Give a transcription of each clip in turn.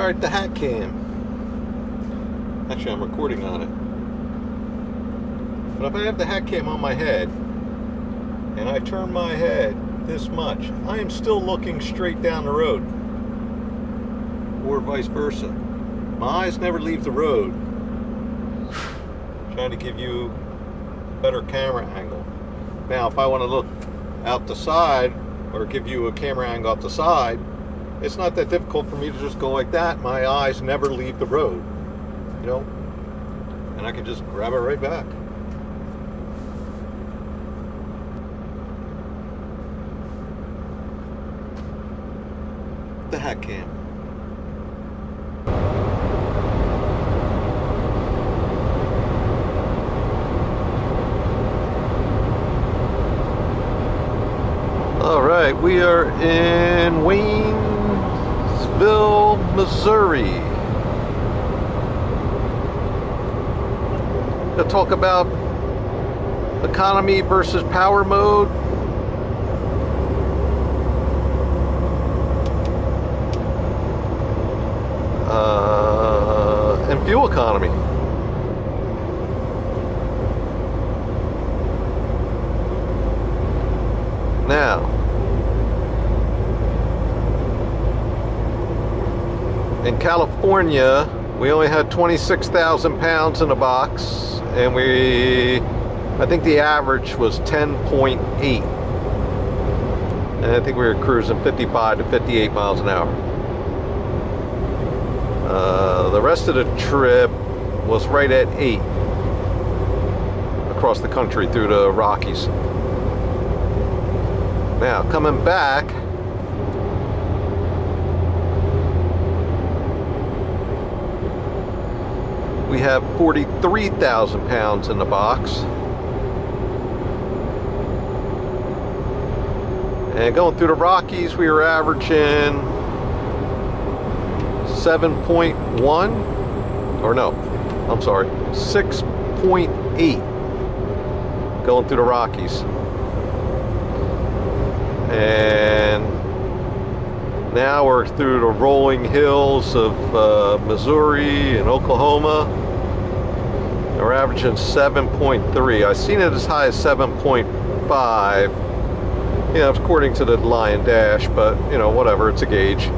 Alright, the hat cam. Actually, I'm recording on it. But if I have the hat cam on my head, and I turn my head this much, I am still looking straight down the road. Or vice versa. My eyes never leave the road. Trying to give you a better camera angle. Now, if I want to look out the side, or give you a camera angle out the side, it's not that difficult for me to just go like that. My eyes never leave the road, you know, and I can just grab it right back. The hat cam. All right, we are in Waynesville, Missouri. To talk about economy versus power mode. And fuel economy. Now, in California, we only had 26,000 pounds in a box, and I think the average was 10.8. And I think we were cruising 55 to 58 miles an hour. The rest of the trip was right at 8 across the country through the Rockies. Now, coming back, we have 43,000 pounds in the box. And going through the Rockies, we were averaging 7.1, or no, I'm sorry, 6.8 going through the Rockies. And now we're through the rolling hills of Missouri and Oklahoma. And we're averaging 7.3. I've seen it as high as 7.5. You know, according to the Lion Dash, but you know, whatever, it's a gauge.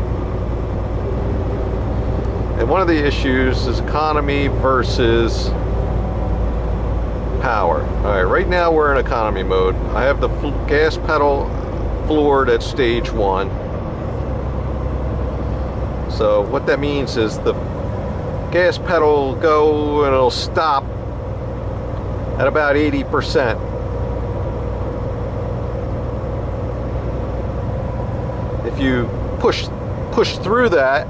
And one of the issues is economy versus power. All right, right now we're in economy mode. I have the gas pedal floored at stage 1. So what that means is the gas pedal will go and it'll stop at about 80%. If you push through that,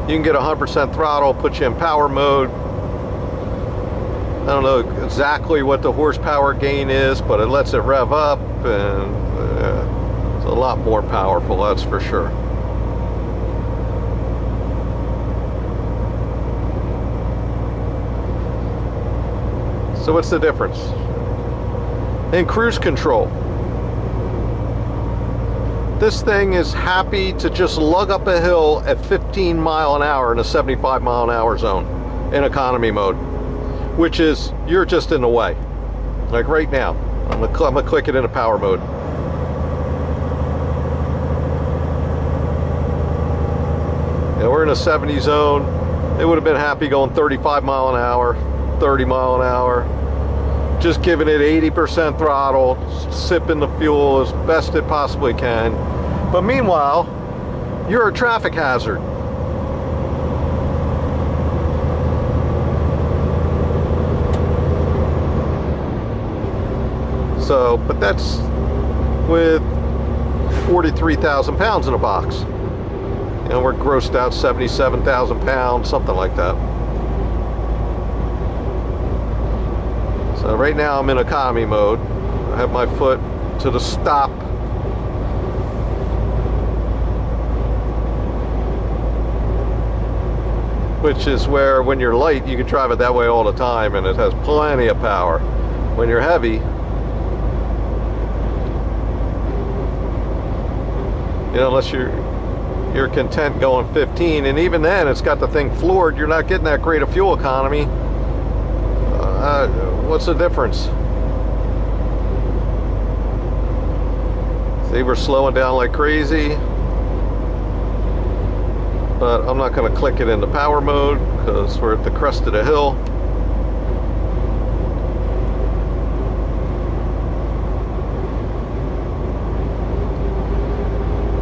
you can get 100% throttle, put you in power mode. I don't know exactly what the horsepower gain is, but it lets it rev up, and it's a lot more powerful, that's for sure. So what's the difference? In cruise control, this thing is happy to just lug up a hill at 15 mile an hour in a 75 mile an hour zone in economy mode, which is, you're just in the way. Like right now, I'm gonna click it into power mode. And we're in a 70 zone. It would have been happy going 35 mile an hour, 30 mile an hour, just giving it 80% throttle, sipping the fuel as best it possibly can. But meanwhile, you're a traffic hazard. So, but that's with 43,000 pounds in a box. You know, we're grossed out 77,000 pounds, something like that. So right now I'm in economy mode. I have my foot to the stop. Which is where, when you're light, you can drive it that way all the time and it has plenty of power. When you're heavy, you know, unless you're you're content going 15, and even then it's got the thing floored. You're not getting that great of fuel economy. What's the difference? See, we're slowing down like crazy, but I'm not going to click it into power mode because we're at the crest of the hill.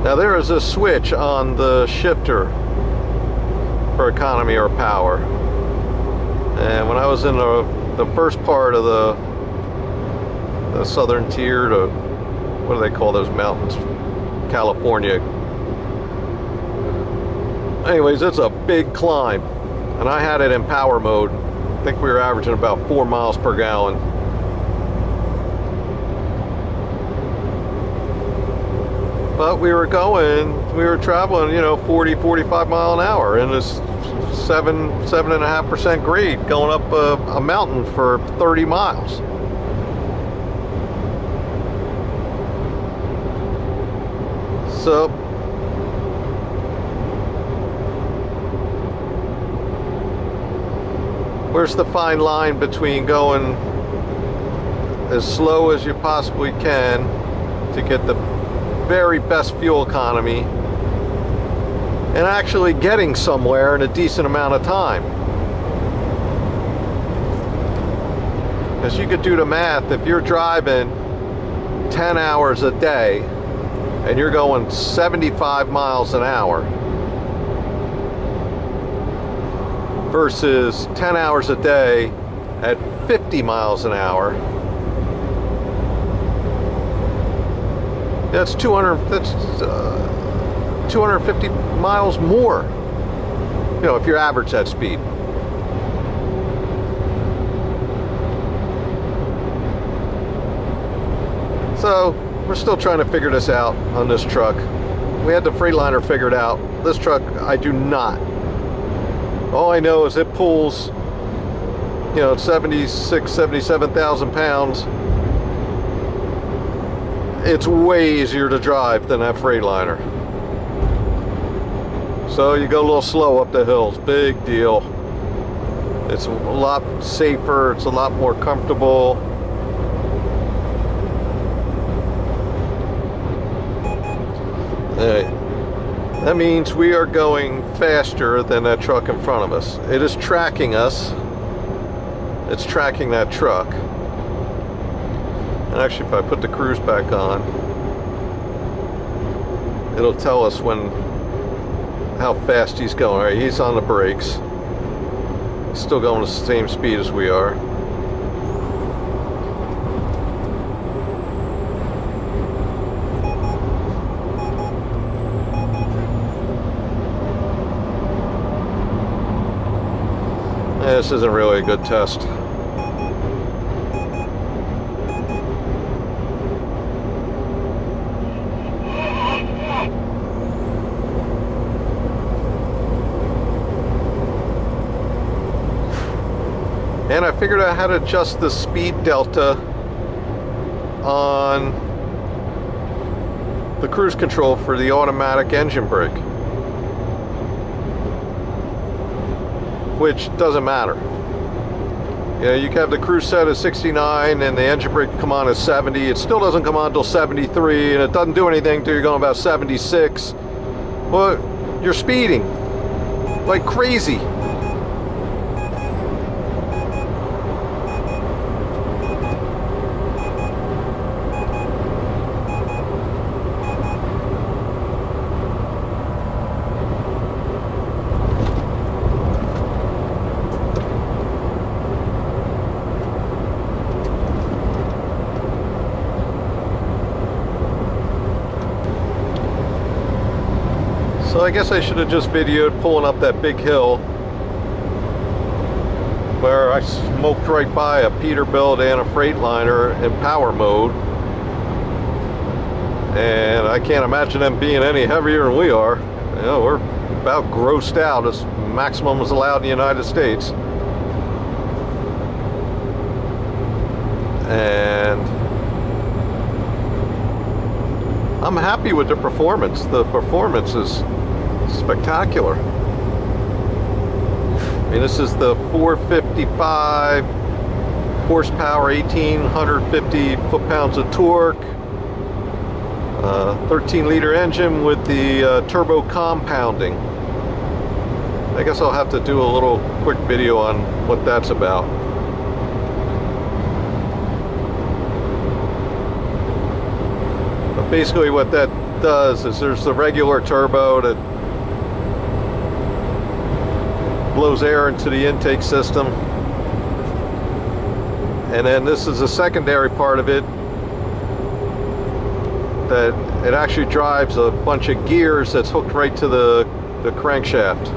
Now there is a switch on the shifter for economy or power, and when I was in the first part of the southern tier, to what do they call those mountains? California. Anyways, it's a big climb, and I had it in power mode. I think we were averaging about 4 miles per gallon. But we were traveling, 40, 45 mile an hour in this 7.5% grade going up a mountain for 30 miles. So where's the fine line between going as slow as you possibly can to get the very best fuel economy and actually getting somewhere in a decent amount of time? Because you could do the math. If you're driving 10 hours a day and you're going 75 miles an hour versus 10 hours a day at 50 miles an hour, that's 250 miles more, if you average that speed. So we're still trying to figure this out on this truck. We had the Freightliner figured out. This truck, I do not. All I know is it pulls, 76, 77,000 pounds. It's way easier to drive than that Freightliner. So you go a little slow up the hills, big deal. It's a lot safer, it's a lot more comfortable. That means we are going faster than that truck in front of us. It is tracking us. It's tracking that truck. And actually, if I put the cruise back on, it'll tell us how fast he's going. All right, he's on the brakes. He's still going the same speed as we are. This isn't really a good test. And I figured out how to adjust the speed delta on the cruise control for the automatic engine brake, which doesn't matter. You can have the cruise set at 69 and the engine brake come on at 70. It still doesn't come on until 73, and it doesn't do anything until you're going about 76. Well, you're speeding like crazy. So I guess I should have just videoed pulling up that big hill where I smoked right by a Peterbilt and a Freightliner in power mode. And I can't imagine them being any heavier than we are. We're about grossed out as maximum is allowed in the United States. And I'm happy with the performance. The performance is Spectacular. I mean, this is the 455 horsepower, 1,850 foot-pounds of torque, 13-liter engine with the turbo compounding. I guess I'll have to do a little quick video on what that's about. But basically what that does is there's the regular turbo that blows air into the intake system, and then this is a secondary part of it that it actually drives a bunch of gears that's hooked right to the crankshaft.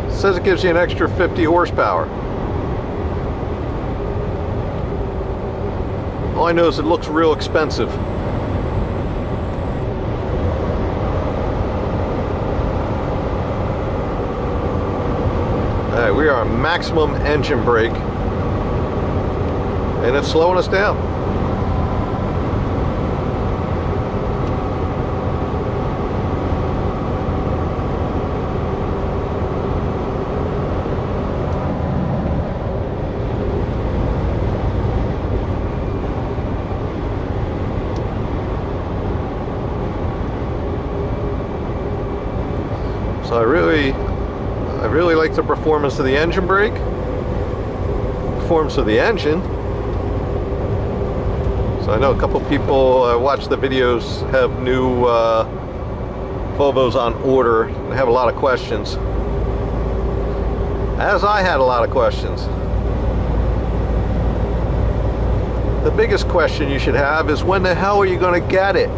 It says it gives you an extra 50 horsepower. All I know is it looks real expensive. All right, we are on maximum engine brake, and it's slowing us down. So I really like the performance of the engine brake, performance of the engine. So I know a couple people watch the videos, have new Volvos on order, and have a lot of questions. As I had a lot of questions. The biggest question you should have is, when the hell are you going to get it?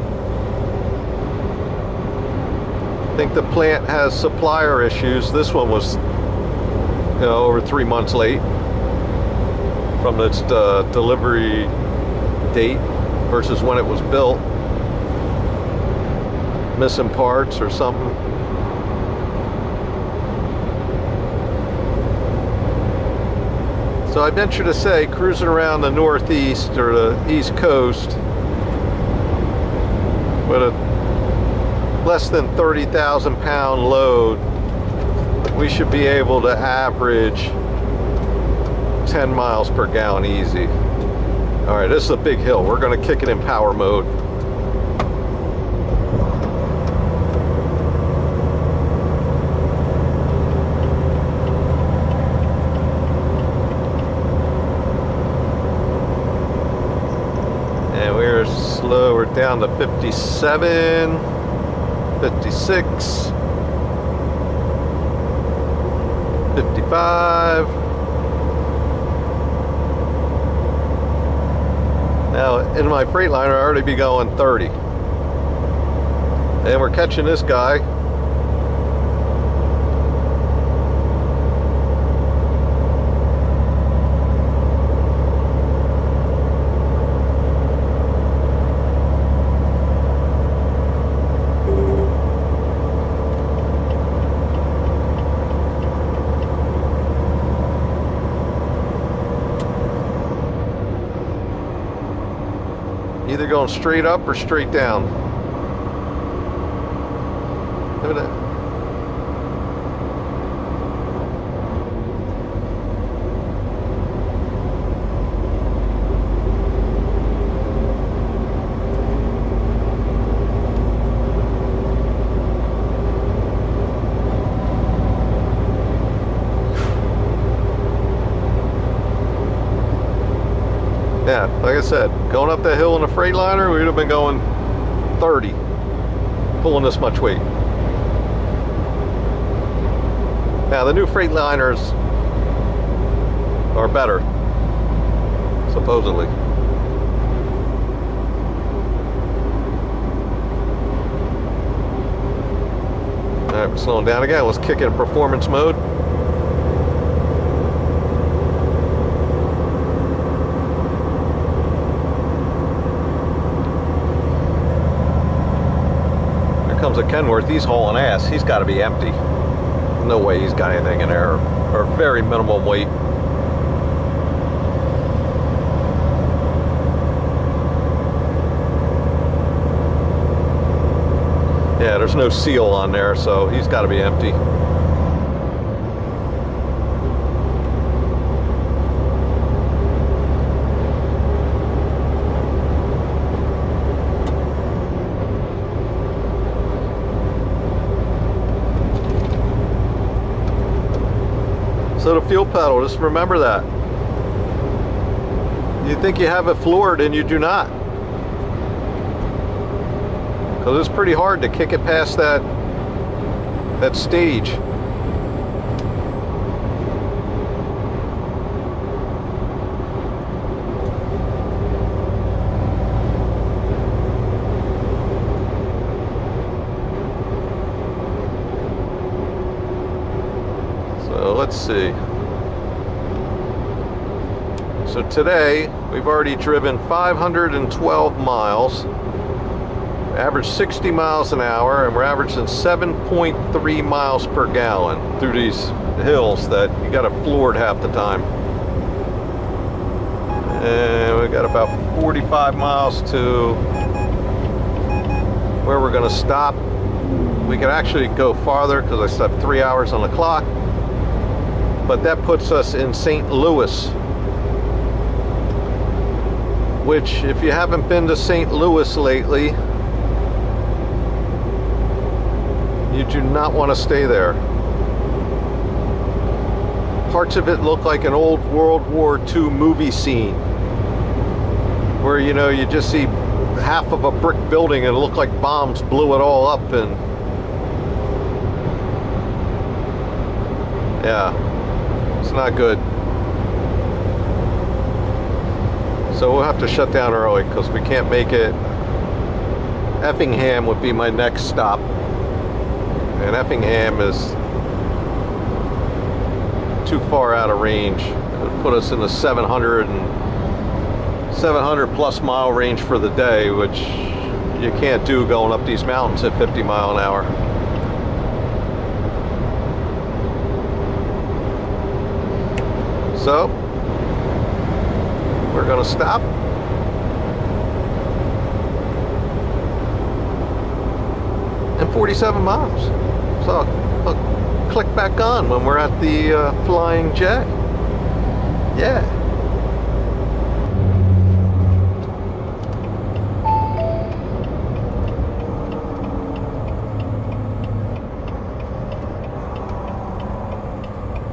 I think the plant has supplier issues. This one was, over 3 months late from its delivery date versus when it was built. Missing parts or something. So I venture to say, cruising around the Northeast or the East Coast with a less than 30,000 pound load, we should be able to average 10 miles per gallon easy. All right, this is a big hill. We're going to kick it in power mode. And we're slow. We're down to 57. 56, 55. Now in my Freightliner I already be going 30. And we're catching this guy. Either going straight up or straight down. Look at that. Yeah, like I said, going up that hill in a Freightliner, we would have been going 30, pulling this much weight. Now, the new Freightliners are better, supposedly. All right, we're slowing down again. Let's kick it in performance mode. Comes a Kenworth. He's hauling ass. He's got to be empty. No way he's got anything in there, or very minimum weight. Yeah, there's no seal on there, so he's got to be empty. So the fuel pedal, just remember that. You think you have it floored and you do not. Because it's pretty hard to kick it past that stage. So let's see. So today we've already driven 512 miles. Average 60 miles an hour, and we're averaging 7.3 miles per gallon through these hills that you got it floored half the time. And we got about 45 miles to where we're going to stop. We could actually go farther because I still have 3 hours on the clock, but that puts us in St. Louis, which, if you haven't been to St. Louis lately, you do not want to stay there. Parts of it look like an old World War II movie scene where, you know, you just see half of a brick building and it looked like bombs blew it all up. And yeah, it's not good. So we'll have to shut down early because we can't make it. Effingham would be my next stop. And Effingham is too far out of range. It would put us in the 700 plus mile range for the day, which you can't do going up these mountains at 50 mile an hour. So we're going to stop. And 47 miles. So I'll click back on when we're at the Flying J. Yeah.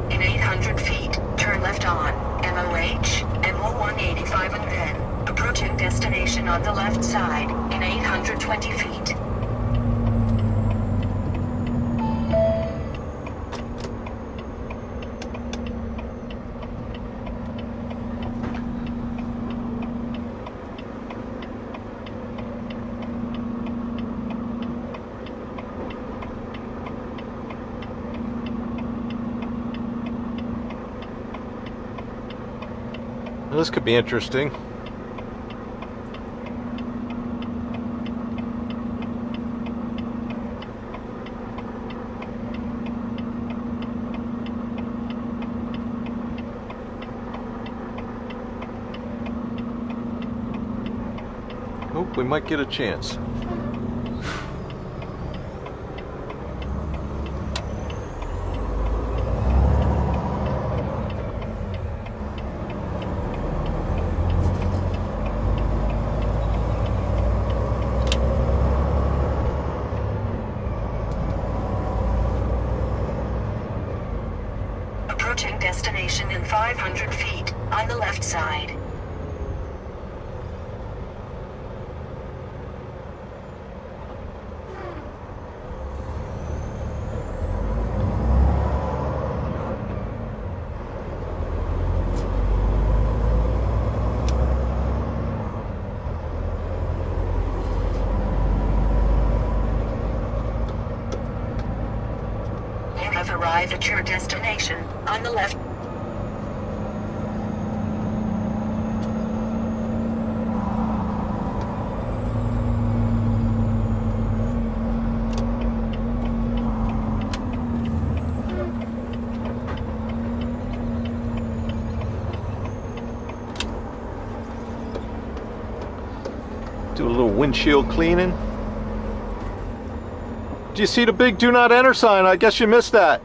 In 800 feet, turn left on MOH, MO 185 and then approaching destination on the left side in 820 feet. This could be interesting. Hope we might get a chance. Approaching destination in 500 feet on the left side. You have arrived at your destination on the left. Do a little windshield cleaning. Do you see the big do not enter sign? I guess you missed that.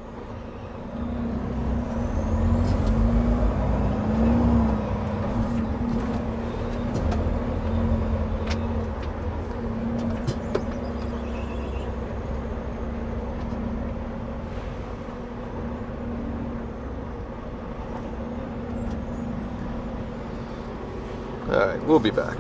All right, we'll be back.